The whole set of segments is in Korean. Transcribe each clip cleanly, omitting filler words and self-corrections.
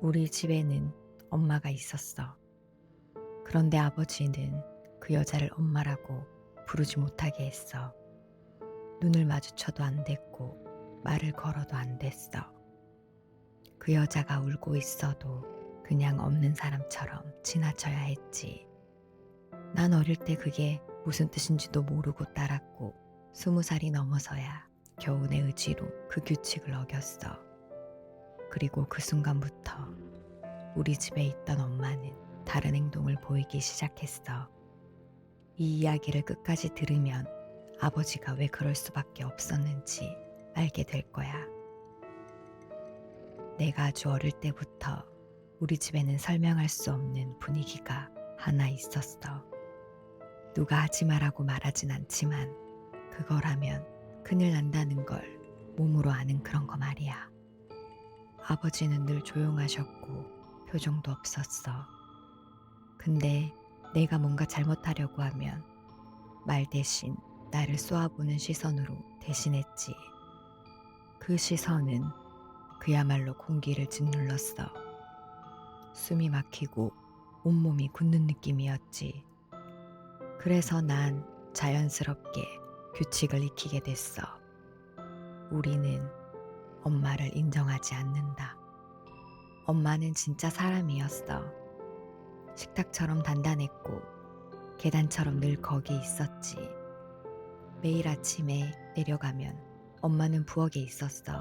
우리 집에는 엄마가 있었어. 그런데 아버지는 그 여자를 엄마라고 부르지 못하게 했어. 눈을 마주쳐도 안 됐고 말을 걸어도 안 됐어. 그 여자가 울고 있어도 그냥 없는 사람처럼 지나쳐야 했지. 난 어릴 때 그게 무슨 뜻인지도 모르고 따랐고 20살이 넘어서야 겨우 내 의지로 그 규칙을 어겼어. 그리고 그 순간부터 우리 집에 있던 엄마는 다른 행동을 보이기 시작했어. 이 이야기를 끝까지 들으면 아버지가 왜 그럴 수밖에 없었는지 알게 될 거야. 내가 아주 어릴 때부터 우리 집에는 설명할 수 없는 분위기가 하나 있었어. 누가 하지 마라고 말하진 않지만 그걸 하면 큰일 난다는 걸 몸으로 아는 그런 거 말이야. 아버지는 늘 조용하셨고 표정도 없었어. 근데 내가 뭔가 잘못하려고 하면 말 대신 나를 쏘아보는 시선으로 대신했지. 그 시선은 그야말로 공기를 짓눌렀어. 숨이 막히고 온몸이 굳는 느낌이었지. 그래서 난 자연스럽게 규칙을 익히게 됐어. 우리는 엄마를 인정하지 않는다. 엄마는 진짜 사람이었어. 식탁처럼 단단했고 계단처럼 늘 거기 있었지. 매일 아침에 내려가면 엄마는 부엌에 있었어.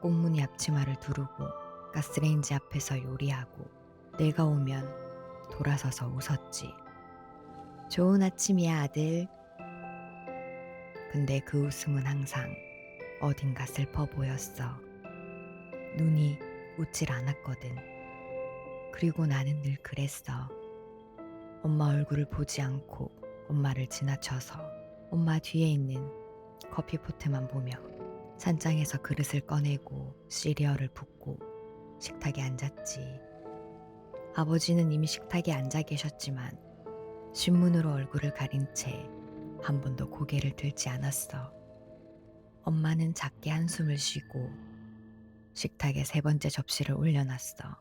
꽁무니 앞치마를 두르고 가스레인지 앞에서 요리하고 내가 오면 돌아서서 웃었지. 좋은 아침이야 아들. 근데 그 웃음은 항상 어딘가 슬퍼 보였어. 눈이 웃질 않았거든. 그리고 나는 늘 그랬어. 엄마 얼굴을 보지 않고 엄마를 지나쳐서 엄마 뒤에 있는 커피포트만 보며 찬장에서 그릇을 꺼내고 시리얼을 붓고 식탁에 앉았지. 아버지는 이미 식탁에 앉아 계셨지만 신문으로 얼굴을 가린 채 한 번도 고개를 들지 않았어. 엄마는 작게 한숨을 쉬고 식탁에 세 번째 접시를 올려놨어.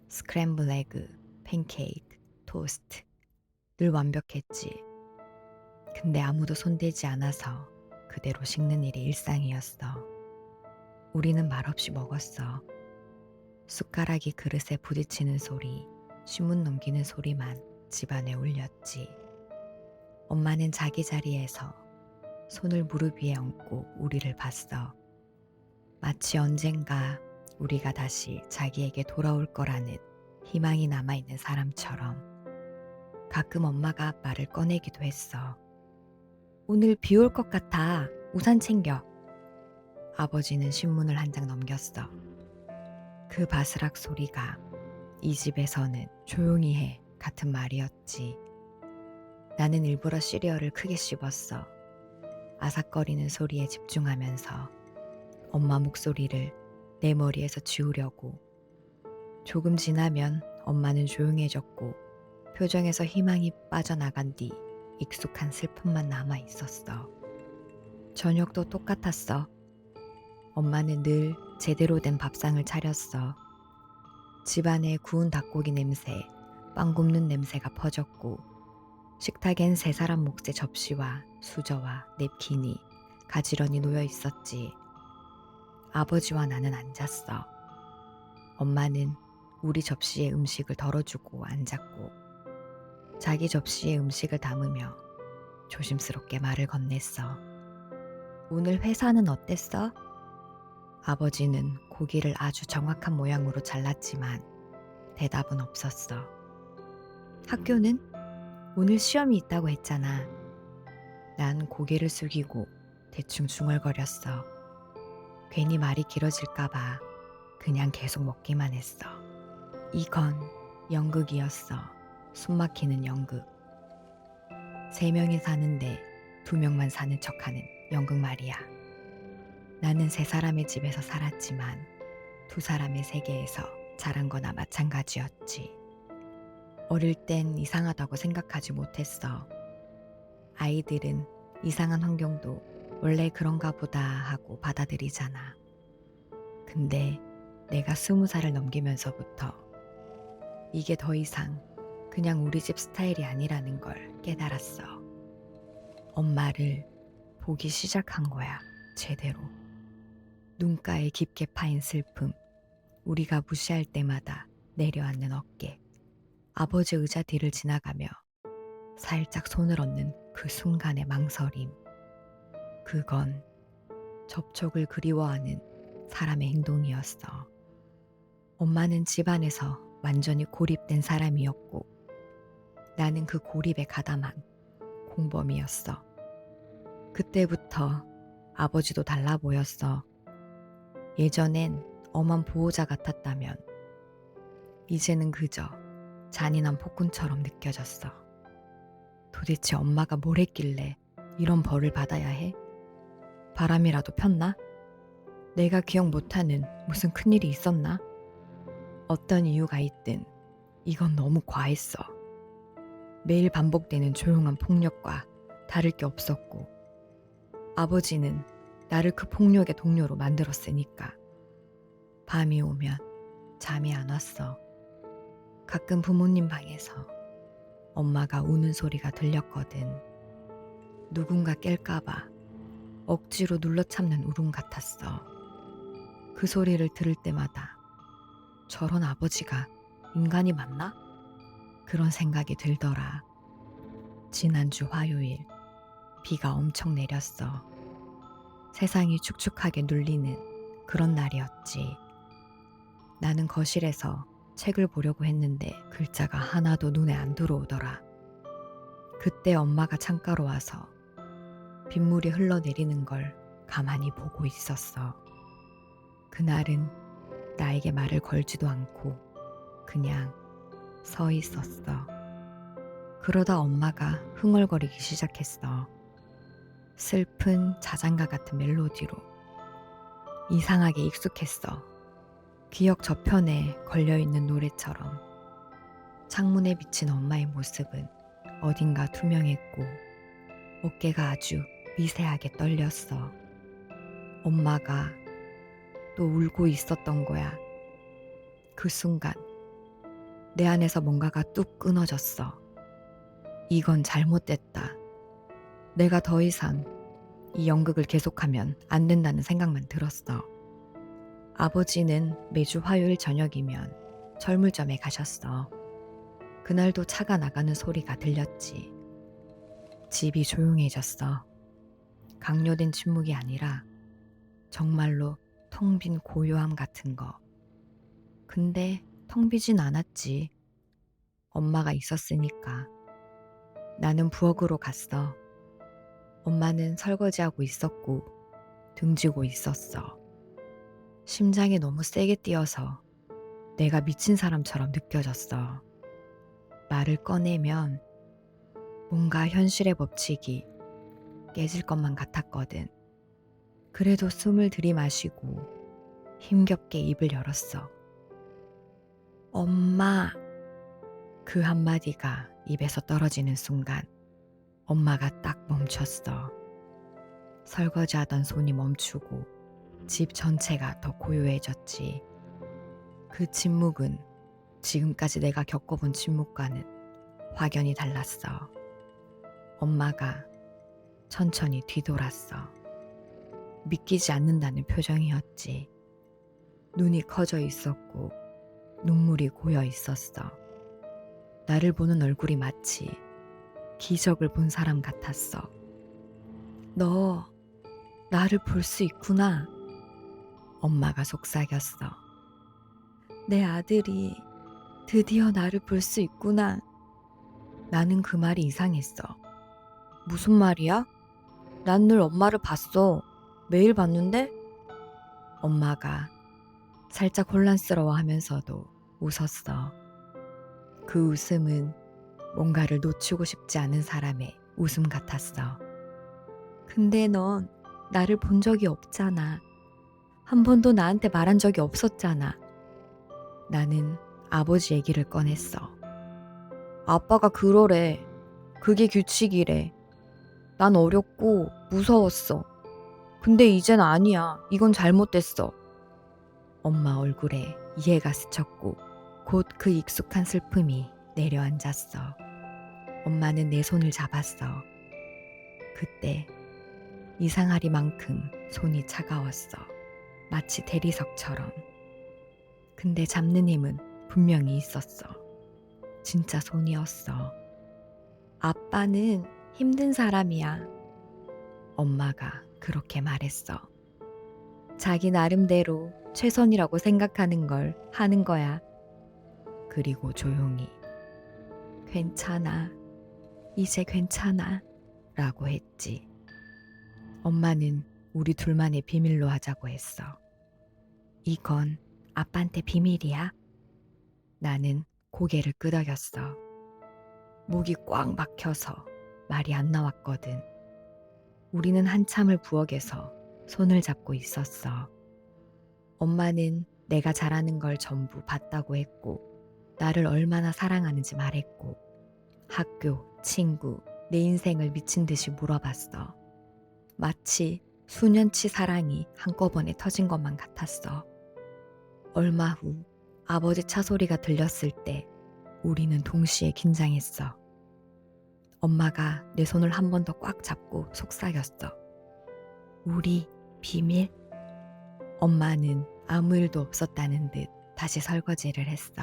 스크램블 에그, 팬케이크, 토스트. 늘 완벽했지. 근데 아무도 손대지 않아서 그대로 식는 일이 일상이었어. 우리는 말없이 먹었어. 숟가락이 그릇에 부딪히는 소리, 신문 넘기는 소리만 집안에 울렸지. 엄마는 자기 자리에서 손을 무릎 위에 얹고 우리를 봤어. 마치 언젠가 우리가 다시 자기에게 돌아올 거라는 희망이 남아있는 사람처럼. 가끔 엄마가 말을 꺼내기도 했어. 오늘 비 올 것 같아. 우산 챙겨. 아버지는 신문을 한 장 넘겼어. 그 바스락 소리가 이 집에서는 조용히 해 같은 말이었지. 나는 일부러 시리얼을 크게 씹었어. 아삭거리는 소리에 집중하면서 엄마 목소리를 내 머리에서 지우려고. 조금 지나면 엄마는 조용해졌고 표정에서 희망이 빠져나간 뒤 익숙한 슬픔만 남아 있었어. 저녁도 똑같았어. 엄마는 늘 제대로 된 밥상을 차렸어. 집안에 구운 닭고기 냄새, 빵 굽는 냄새가 퍼졌고 식탁엔 세 사람 몫의 접시와 수저와 냅킨이 가지런히 놓여 있었지. 아버지와 나는 앉았어. 엄마는 우리 접시에 음식을 덜어주고 앉았고 자기 접시에 음식을 담으며 조심스럽게 말을 건넸어. 오늘 회사는 어땠어? 아버지는 고기를 아주 정확한 모양으로 잘랐지만 대답은 없었어. 학교는? 오늘 시험이 있다고 했잖아. 난 고개를 숙이고 대충 중얼거렸어. 괜히 말이 길어질까봐 그냥 계속 먹기만 했어. 이건 연극이었어. 숨막히는 연극. 3명이 사는데 2명만 사는 척하는 연극 말이야. 나는 3사람의 집에서 살았지만 2사람의 세계에서 자란 거나 마찬가지였지. 어릴 땐 이상하다고 생각하지 못했어. 아이들은 이상한 환경도 원래 그런가 보다 하고 받아들이잖아. 근데 내가 20살을 넘기면서부터 이게 더 이상 그냥 우리 집 스타일이 아니라는 걸 깨달았어. 엄마를 보기 시작한 거야, 제대로. 눈가에 깊게 파인 슬픔, 우리가 무시할 때마다 내려앉는 어깨, 아버지 의자 뒤를 지나가며 살짝 손을 얹는 그 순간의 망설임. 그건 접촉을 그리워하는 사람의 행동이었어. 엄마는 집안에서 완전히 고립된 사람이었고 나는 그 고립에 가담한 공범이었어. 그때부터 아버지도 달라 보였어. 예전엔 엄한 보호자 같았다면 이제는 그저 잔인한 폭군처럼 느껴졌어. 도대체 엄마가 뭘 했길래 이런 벌을 받아야 해? 바람이라도 폈나? 내가 기억 못하는 무슨 큰일이 있었나? 어떤 이유가 있든 이건 너무 과했어. 매일 반복되는 조용한 폭력과 다를 게 없었고 아버지는 나를 그 폭력의 동료로 만들었으니까. 밤이 오면 잠이 안 왔어. 가끔 부모님 방에서 엄마가 우는 소리가 들렸거든. 누군가 깰까봐 억지로 눌러 참는 울음 같았어. 그 소리를 들을 때마다 저런 아버지가 인간이 맞나? 그런 생각이 들더라. 지난주 화요일 비가 엄청 내렸어. 세상이 축축하게 눌리는 그런 날이었지. 나는 거실에서 책을 보려고 했는데 글자가 하나도 눈에 안 들어오더라. 그때 엄마가 창가로 와서 빗물이 흘러내리는 걸 가만히 보고 있었어. 그날은 나에게 말을 걸지도 않고 그냥 서 있었어. 그러다 엄마가 흥얼거리기 시작했어. 슬픈 자장가 같은 멜로디로. 이상하게 익숙했어. 기억 저편에 걸려있는 노래처럼. 창문에 비친 엄마의 모습은 어딘가 투명했고 어깨가 아주 미세하게 떨렸어. 엄마가 또 울고 있었던 거야. 그 순간 내 안에서 뭔가가 뚝 끊어졌어. 이건 잘못됐다. 내가 더 이상 이 연극을 계속하면 안 된다는 생각만 들었어. 아버지는 매주 화요일 저녁이면 철물점에 가셨어. 그날도 차가 나가는 소리가 들렸지. 집이 조용해졌어. 강요된 침묵이 아니라 정말로 텅 빈 고요함 같은 거. 근데 텅 비진 않았지. 엄마가 있었으니까. 나는 부엌으로 갔어. 엄마는 설거지하고 있었고 등지고 있었어. 심장이 너무 세게 뛰어서 내가 미친 사람처럼 느껴졌어. 말을 꺼내면 뭔가 현실의 법칙이 깨질 것만 같았거든. 그래도 숨을 들이마시고 힘겹게 입을 열었어. 엄마. 그 한마디가 입에서 떨어지는 순간 엄마가 딱 멈췄어. 설거지하던 손이 멈추고 집 전체가 더 고요해졌지. 그 침묵은 지금까지 내가 겪어본 침묵과는 확연히 달랐어. 엄마가 천천히 뒤돌았어. 믿기지 않는다는 표정이었지. 눈이 커져 있었고 눈물이 고여 있었어. 나를 보는 얼굴이 마치 기적을 본 사람 같았어. 너 나를 볼 수 있구나. 엄마가 속삭였어. 내 아들이 드디어 나를 볼 수 있구나. 나는 그 말이 이상했어. 무슨 말이야? 난 늘 엄마를 봤어. 매일 봤는데? 엄마가 살짝 혼란스러워하면서도 웃었어. 그 웃음은 뭔가를 놓치고 싶지 않은 사람의 웃음 같았어. 근데 넌 나를 본 적이 없잖아. 한 번도 나한테 말한 적이 없었잖아. 나는 아버지 얘기를 꺼냈어. 아빠가 그러래. 그게 규칙이래. 난 어렸고 무서웠어. 근데 이젠 아니야. 이건 잘못됐어. 엄마 얼굴에 이해가 스쳤고 곧 그 익숙한 슬픔이 내려앉았어. 엄마는 내 손을 잡았어. 그때 이상하리만큼 손이 차가웠어. 마치 대리석처럼. 근데 잡는 힘은 분명히 있었어. 진짜 손이었어. 아빠는 힘든 사람이야. 엄마가 그렇게 말했어. 자기 나름대로 최선이라고 생각하는 걸 하는 거야. 그리고 조용히 괜찮아. 이제 괜찮아. 라고 했지. 엄마는 우리 둘만의 비밀로 하자고 했어. 이건 아빠한테 비밀이야. 나는 고개를 끄덕였어. 목이 꽉 막혀서 말이 안 나왔거든. 우리는 한참을 부엌에서 손을 잡고 있었어. 엄마는 내가 잘하는 걸 전부 봤다고 했고, 나를 얼마나 사랑하는지 말했고, 학교, 친구, 내 인생을 미친 듯이 물어봤어. 마치 수년치 사랑이 한꺼번에 터진 것만 같았어. 얼마 후 아버지 차 소리가 들렸을 때 우리는 동시에 긴장했어. 엄마가 내 손을 한 번 더 꽉 잡고 속삭였어. 우리 비밀? 엄마는 아무 일도 없었다는 듯 다시 설거지를 했어.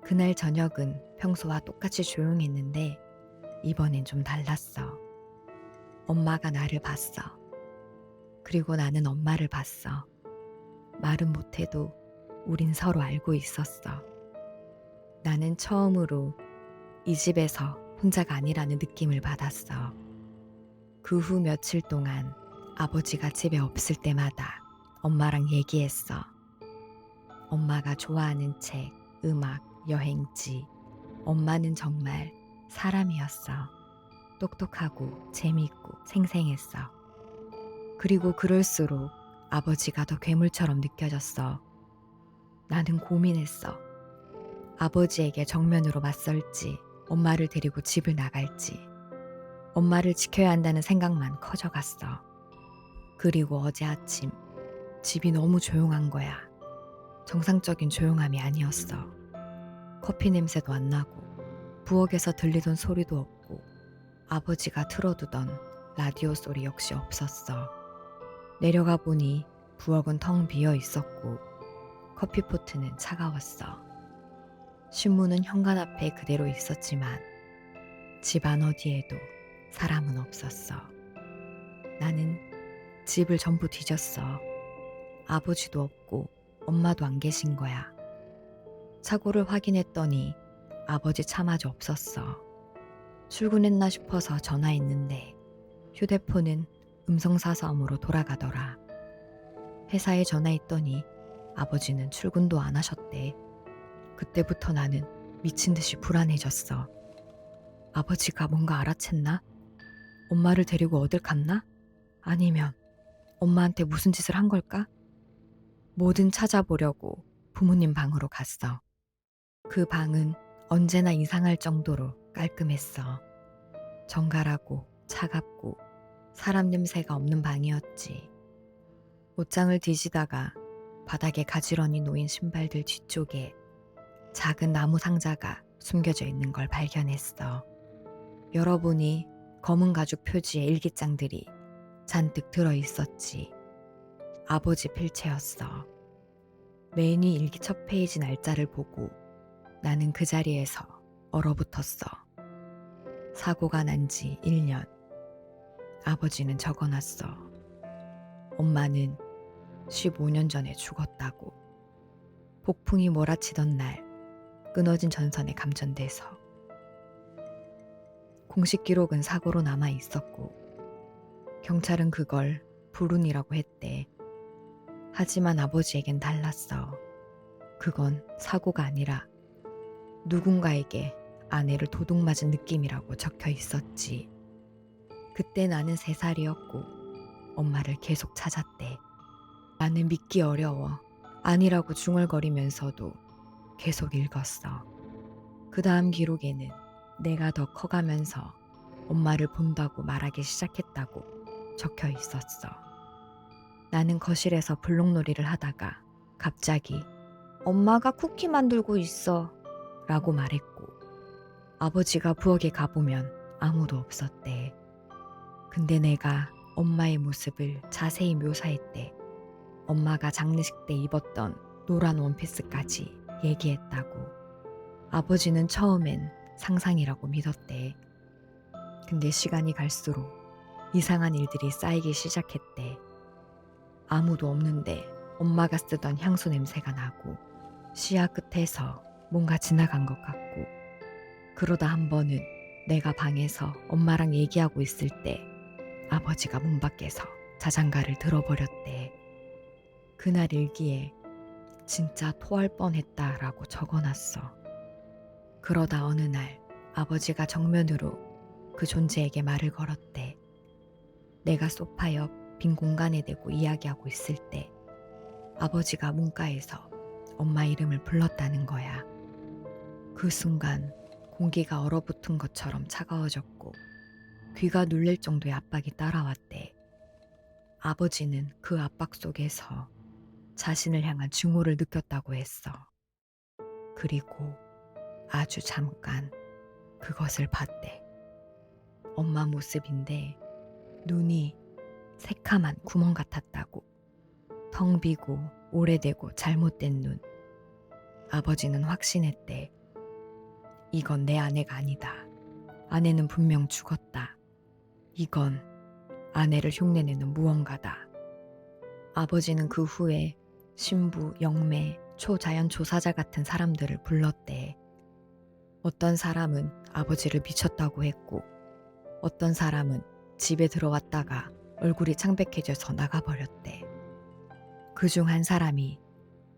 그날 저녁은 평소와 똑같이 조용했는데 이번엔 좀 달랐어. 엄마가 나를 봤어. 그리고 나는 엄마를 봤어. 말은 못해도 우린 서로 알고 있었어. 나는 처음으로 이 집에서 혼자가 아니라는 느낌을 받았어. 그 후 며칠 동안 아버지가 집에 없을 때마다 엄마랑 얘기했어. 엄마가 좋아하는 책, 음악, 여행지. 엄마는 정말 사람이었어. 똑똑하고 재미있고 생생했어. 그리고 그럴수록 아버지가 더 괴물처럼 느껴졌어. 나는 고민했어. 아버지에게 정면으로 맞설지, 엄마를 데리고 집을 나갈지. 엄마를 지켜야 한다는 생각만 커져갔어. 그리고 어제 아침 집이 너무 조용한 거야. 정상적인 조용함이 아니었어. 커피 냄새도 안 나고 부엌에서 들리던 소리도 없고 아버지가 틀어두던 라디오 소리 역시 없었어. 내려가 보니 부엌은 텅 비어 있었고 커피포트는 차가웠어. 신문은 현관 앞에 그대로 있었지만 집안 어디에도 사람은 없었어. 나는 집을 전부 뒤졌어. 아버지도 없고 엄마도 안 계신 거야. 차고를 확인했더니 아버지 차마저 없었어. 출근했나 싶어서 전화했는데 휴대폰은 음성사서음으로 돌아가더라. 회사에 전화했더니 아버지는 출근도 안 하셨대. 그때부터 나는 미친 듯이 불안해졌어. 아버지가 뭔가 알아챘나? 엄마를 데리고 어딜 갔나? 아니면 엄마한테 무슨 짓을 한 걸까? 뭐든 찾아보려고 부모님 방으로 갔어. 그 방은 언제나 이상할 정도로 깔끔했어. 정갈하고 차갑고 사람 냄새가 없는 방이었지. 옷장을 뒤지다가 바닥에 가지런히 놓인 신발들 뒤쪽에 작은 나무 상자가 숨겨져 있는 걸 발견했어. 열어보니 검은 가죽 표지의 일기장들이 잔뜩 들어있었지. 아버지 필체였어. 매니 일기 첫 페이지 날짜를 보고 나는 그 자리에서 얼어붙었어. 사고가 난 지 1년. 아버지는 적어놨어. 엄마는 15년 전에 죽었다고. 폭풍이 몰아치던 날 끊어진 전선에 감전돼서. 공식 기록은 사고로 남아 있었고 경찰은 그걸 불운이라고 했대. 하지만 아버지에겐 달랐어. 그건 사고가 아니라 누군가에게 아내를 도둑맞은 느낌이라고 적혀 있었지. 그때 나는 3살이었고 엄마를 계속 찾았대. 나는 믿기 어려워. 아니라고 중얼거리면서도 계속 읽었어. 그 다음 기록에는 내가 더 커가면서 엄마를 본다고 말하기 시작했다고 적혀 있었어. 나는 거실에서 블록놀이를 하다가 갑자기 엄마가 쿠키 만들고 있어 라고 말했고 아버지가 부엌에 가보면 아무도 없었대. 근데 내가 엄마의 모습을 자세히 묘사했대. 엄마가 장례식 때 입었던 노란 원피스까지 얘기했다고. 아버지는 처음엔 상상이라고 믿었대. 근데 시간이 갈수록 이상한 일들이 쌓이기 시작했대. 아무도 없는데 엄마가 쓰던 향수 냄새가 나고 시야 끝에서 뭔가 지나간 것 같고 그러다 한 번은 내가 방에서 엄마랑 얘기하고 있을 때 아버지가 문 밖에서 자장가를 들어버렸대. 그날 일기에 진짜 토할 뻔했다라고 적어놨어. 그러다 어느 날 아버지가 정면으로 그 존재에게 말을 걸었대. 내가 소파 옆 빈 공간에 대고 이야기하고 있을 때 아버지가 문가에서 엄마 이름을 불렀다는 거야. 그 순간 공기가 얼어붙은 것처럼 차가워졌고 귀가 눌릴 정도의 압박이 따라왔대. 아버지는 그 압박 속에서 자신을 향한 증오를 느꼈다고 했어. 그리고 아주 잠깐 그것을 봤대. 엄마 모습인데 눈이 새카만 구멍 같았다고. 텅 비고 오래되고 잘못된 눈. 아버지는 확신했대. 이건 내 아내가 아니다. 아내는 분명 죽었다. 이건 아내를 흉내내는 무언가다. 아버지는 그 후에 신부, 영매, 초자연초사자 같은 사람들을 불렀대. 어떤 사람은 아버지를 미쳤다고 했고 어떤 사람은 집에 들어왔다가 얼굴이 창백해져서 나가버렸대. 그중 한 사람이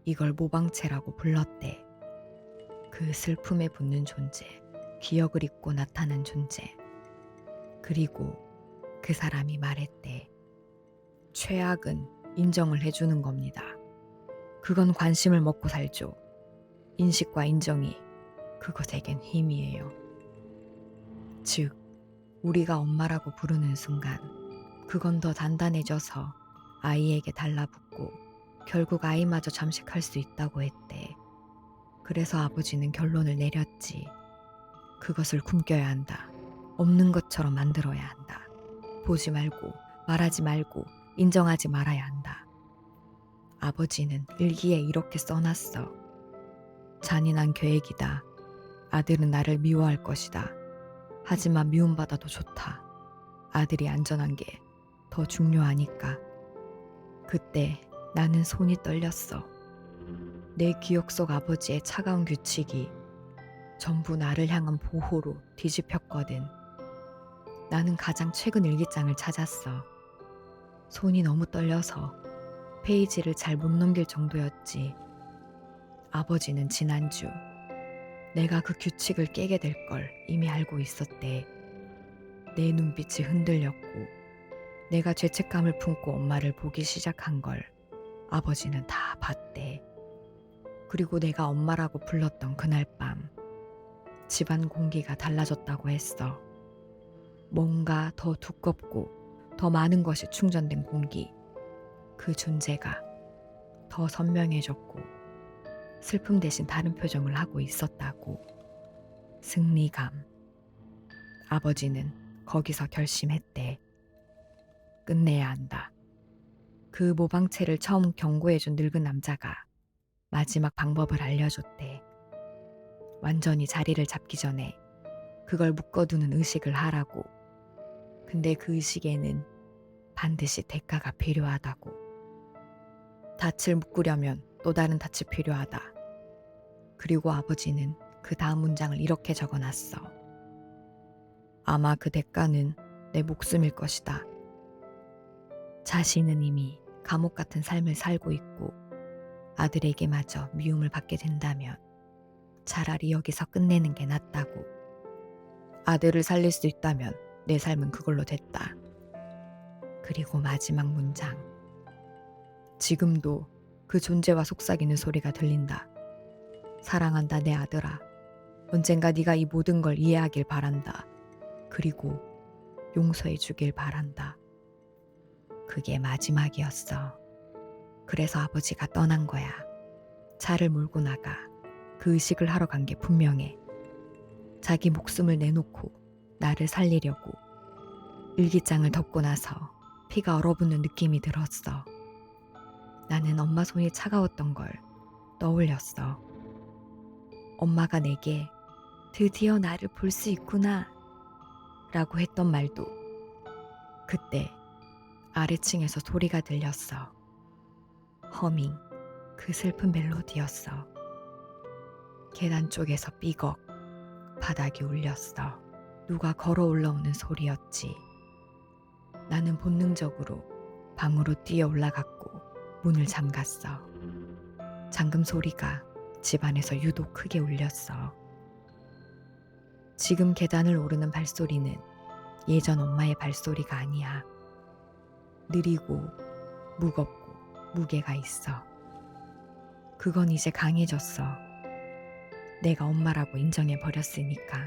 이걸 모방체라고 불렀대. 그 슬픔에 붙는 존재, 기억을 잊고 나타난 존재. 그리고 그 사람이 말했대. 최악은 인정을 해주는 겁니다. 그건 관심을 먹고 살죠. 인식과 인정이 그것에겐 힘이에요. 즉, 우리가 엄마라고 부르는 순간 그건 더 단단해져서 아이에게 달라붙고 결국 아이마저 잠식할 수 있다고 했대. 그래서 아버지는 결론을 내렸지. 그것을 숨겨야 한다. 없는 것처럼 만들어야 한다. 보지 말고 말하지 말고 인정하지 말아야 한다. 아버지는 일기에 이렇게 써놨어. 잔인한 계획이다. 아들은 나를 미워할 것이다. 하지만 미움받아도 좋다. 아들이 안전한 게 더 중요하니까. 그때 나는 손이 떨렸어. 내 기억 속 아버지의 차가운 규칙이 전부 나를 향한 보호로 뒤집혔거든. 나는 가장 최근 일기장을 찾았어. 손이 너무 떨려서 페이지를 잘 못 넘길 정도였지. 아버지는 지난주 내가 그 규칙을 깨게 될 걸 이미 알고 있었대. 내 눈빛이 흔들렸고 내가 죄책감을 품고 엄마를 보기 시작한 걸 아버지는 다 봤대. 그리고 내가 엄마라고 불렀던 그날 밤 집안 공기가 달라졌다고 했어. 뭔가 더 두껍고 더 많은 것이 충전된 공기. 그 존재가 더 선명해졌고 슬픔 대신 다른 표정을 하고 있었다고. 승리감. 아버지는 거기서 결심했대. 끝내야 한다. 그 모방체를 처음 경고해준 늙은 남자가 마지막 방법을 알려줬대. 완전히 자리를 잡기 전에 그걸 묶어두는 의식을 하라고. 근데 그 의식에는 반드시 대가가 필요하다고. 닻을 묶으려면 또 다른 닻이 필요하다. 그리고 아버지는 그 다음 문장을 이렇게 적어놨어. 아마 그 대가는 내 목숨일 것이다. 자신은 이미 감옥 같은 삶을 살고 있고 아들에게마저 미움을 받게 된다면 차라리 여기서 끝내는 게 낫다고. 아들을 살릴 수 있다면 내 삶은 그걸로 됐다. 그리고 마지막 문장. 지금도 그 존재와 속삭이는 소리가 들린다. 사랑한다 내 아들아. 언젠가 네가 이 모든 걸 이해하길 바란다. 그리고 용서해 주길 바란다. 그게 마지막이었어. 그래서 아버지가 떠난 거야. 차를 몰고 나가 그 의식을 하러 간 게 분명해. 자기 목숨을 내놓고 나를 살리려고. 일기장을 덮고 나서 피가 얼어붙는 느낌이 들었어. 나는 엄마 손이 차가웠던 걸 떠올렸어. 엄마가 내게 드디어 나를 볼 수 있구나 라고 했던 말도. 그때 아래층에서 소리가 들렸어. 허밍, 그 슬픈 멜로디였어. 계단 쪽에서 삐걱, 바닥이 울렸어. 누가 걸어 올라오는 소리였지. 나는 본능적으로 방으로 뛰어 올라갔고 문을 잠갔어. 잠금 소리가 집안에서 유독 크게 울렸어. 지금 계단을 오르는 발소리는 예전 엄마의 발소리가 아니야. 느리고 무겁고 무게가 있어. 그건 이제 강해졌어. 내가 엄마라고 인정해 버렸으니까.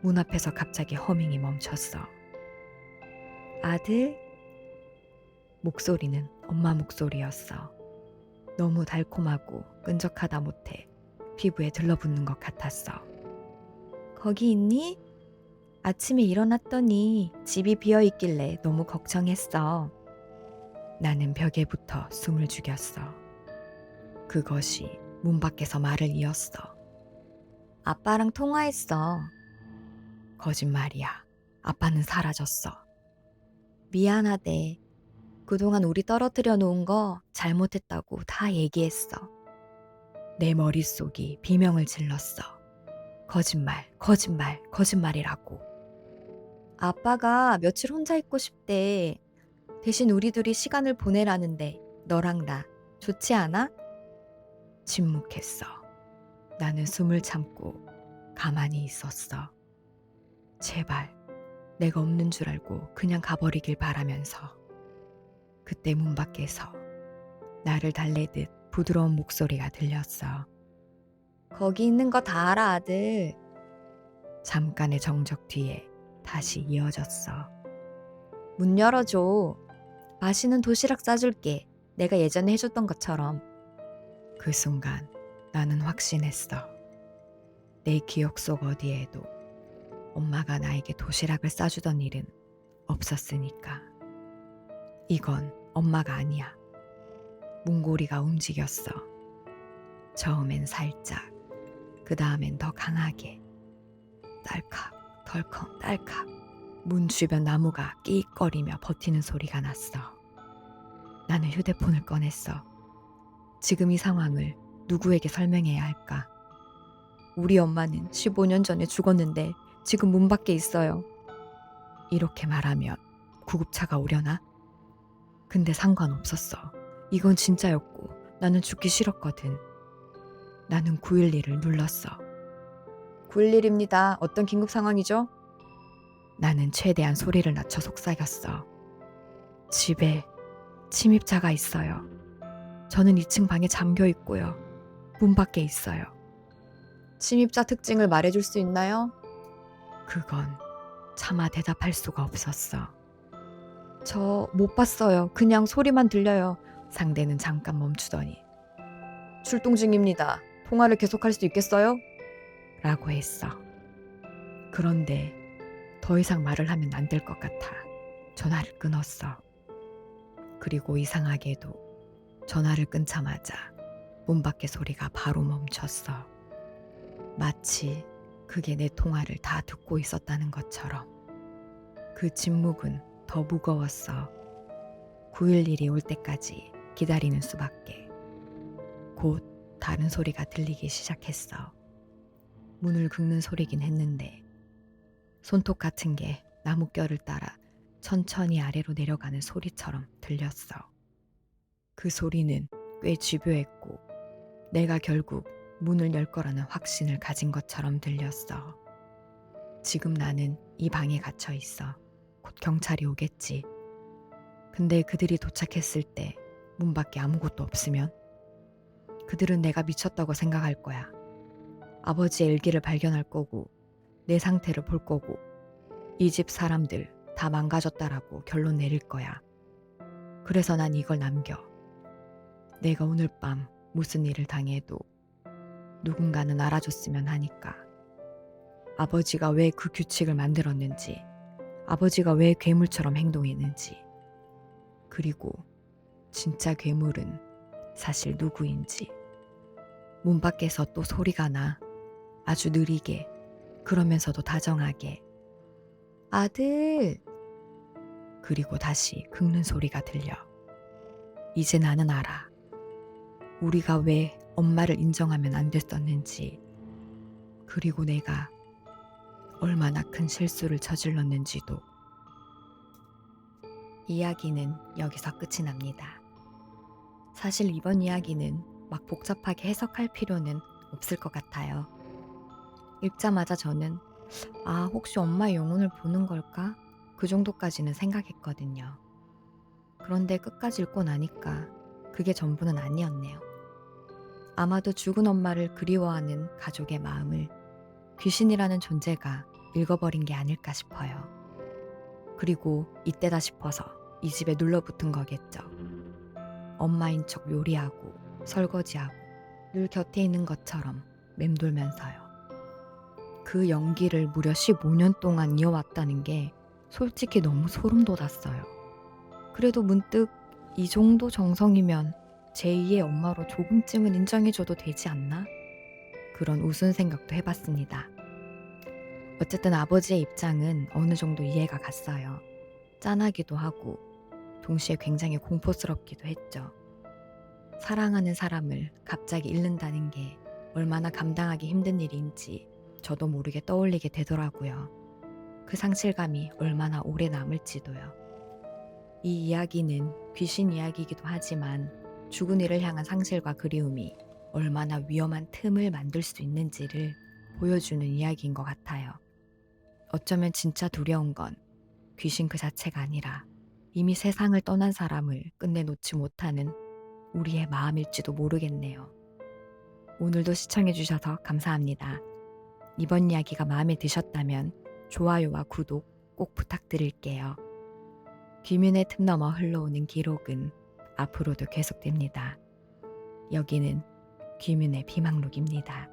문 앞에서 갑자기 허밍이 멈췄어. 아들? 목소리는 엄마 목소리였어. 너무 달콤하고 끈적하다 못해 피부에 들러붙는 것 같았어. 거기 있니? 아침에 일어났더니 집이 비어있길래 너무 걱정했어. 나는 벽에 붙어 숨을 죽였어. 그것이 문 밖에서 말을 이었어. 아빠랑 통화했어. 거짓말이야. 아빠는 사라졌어. 미안하대. 그동안 우리 떨어뜨려 놓은 거 잘못했다고 다 얘기했어. 내 머릿속이 비명을 질렀어. 거짓말, 거짓말, 거짓말이라고. 아빠가 며칠 혼자 있고 싶대. 대신 우리 둘이 시간을 보내라는데 너랑 나 좋지 않아? 침묵했어. 나는 숨을 참고 가만히 있었어. 제발 내가 없는 줄 알고 그냥 가버리길 바라면서. 그때 문 밖에서 나를 달래듯 부드러운 목소리가 들렸어. 거기 있는 거 다 알아, 아들. 잠깐의 정적 뒤에 다시 이어졌어. 문 열어줘. 맛있는 도시락 싸줄게. 내가 예전에 해줬던 것처럼. 그 순간 나는 확신했어. 내 기억 속 어디에도 엄마가 나에게 도시락을 싸주던 일은 없었으니까. 이건 엄마가 아니야. 문고리가 움직였어. 처음엔 살짝, 그 다음엔 더 강하게. 딸칵, 덜컹, 딸칵. 문 주변 나무가 끼익거리며 버티는 소리가 났어. 나는 휴대폰을 꺼냈어. 지금 이 상황을 누구에게 설명해야 할까? 우리 엄마는 15년 전에 죽었는데 지금 문 밖에 있어요. 이렇게 말하면 구급차가 오려나? 근데 상관없었어. 이건 진짜였고 나는 죽기 싫었거든. 나는 911을 눌렀어. 911입니다. 어떤 긴급 상황이죠? 나는 최대한 소리를 낮춰 속삭였어. 집에 침입자가 있어요. 저는 2층 방에 잠겨 있고요. 문 밖에 있어요. 침입자 특징을 말해줄 수 있나요? 그건 차마 대답할 수가 없었어. 저 못 봤어요. 그냥 소리만 들려요. 상대는 잠깐 멈추더니 출동 중입니다. 통화를 계속할 수 있겠어요? 라고 했어. 그런데 더 이상 말을 하면 안 될 것 같아 전화를 끊었어. 그리고 이상하게도 전화를 끊자마자 문 밖의 소리가 바로 멈췄어. 마치 그게 내 통화를 다 듣고 있었다는 것처럼. 그 침묵은 더 무거웠어. 911이 올 때까지 기다리는 수밖에. 곧 다른 소리가 들리기 시작했어. 문을 긁는 소리긴 했는데 손톱 같은 게 나뭇결을 따라 천천히 아래로 내려가는 소리처럼 들렸어. 그 소리는 꽤 집요했고 내가 결국 문을 열 거라는 확신을 가진 것처럼 들렸어. 지금 나는 이 방에 갇혀 있어. 곧 경찰이 오겠지. 근데 그들이 도착했을 때 문 밖에 아무것도 없으면 그들은 내가 미쳤다고 생각할 거야. 아버지의 일기를 발견할 거고 내 상태를 볼 거고 이 집 사람들 다 망가졌다라고 결론 내릴 거야. 그래서 난 이걸 남겨. 내가 오늘 밤 무슨 일을 당해도 누군가는 알아줬으면 하니까. 아버지가 왜 그 규칙을 만들었는지, 아버지가 왜 괴물처럼 행동했는지, 그리고 진짜 괴물은 사실 누구인지. 문 밖에서 또 소리가 나. 아주 느리게, 그러면서도 다정하게. 아들! 그리고 다시 긁는 소리가 들려. 이제 나는 알아. 우리가 왜 엄마를 인정하면 안 됐었는지, 그리고 내가 얼마나 큰 실수를 저질렀는지도. 이야기는 여기서 끝이 납니다. 사실 이번 이야기는 막 복잡하게 해석할 필요는 없을 것 같아요. 읽자마자 저는 혹시 엄마의 영혼을 보는 걸까? 그 정도까지는 생각했거든요. 그런데 끝까지 읽고 나니까 그게 전부는 아니었네요. 아마도 죽은 엄마를 그리워하는 가족의 마음을 귀신이라는 존재가 읽어버린 게 아닐까 싶어요. 그리고 이때다 싶어서 이 집에 눌러붙은 거겠죠. 엄마인 척 요리하고 설거지하고 늘 곁에 있는 것처럼 맴돌면서요. 그 연기를 무려 15년 동안 이어왔다는 게 솔직히 너무 소름 돋았어요. 그래도 문득 이 정도 정성이면 제2의 엄마로 조금쯤은 인정해줘도 되지 않나? 그런 우스운 생각도 해봤습니다. 어쨌든 아버지의 입장은 어느 정도 이해가 갔어요. 짠하기도 하고 동시에 굉장히 공포스럽기도 했죠. 사랑하는 사람을 갑자기 잃는다는 게 얼마나 감당하기 힘든 일인지 저도 모르게 떠올리게 되더라고요. 그 상실감이 얼마나 오래 남을지도요. 이 이야기는 귀신 이야기이기도 하지만 죽은 이를 향한 상실과 그리움이 얼마나 위험한 틈을 만들 수 있는지를 보여주는 이야기인 것 같아요. 어쩌면 진짜 두려운 건 귀신 그 자체가 아니라 이미 세상을 떠난 사람을 끝내 놓지 못하는 우리의 마음일지도 모르겠네요. 오늘도 시청해주셔서 감사합니다. 이번 이야기가 마음에 드셨다면 좋아요와 구독 꼭 부탁드릴게요. 귀민의 틈 넘어 흘러오는 기록은 앞으로도 계속됩니다. 여기는 귀민의 비망록입니다.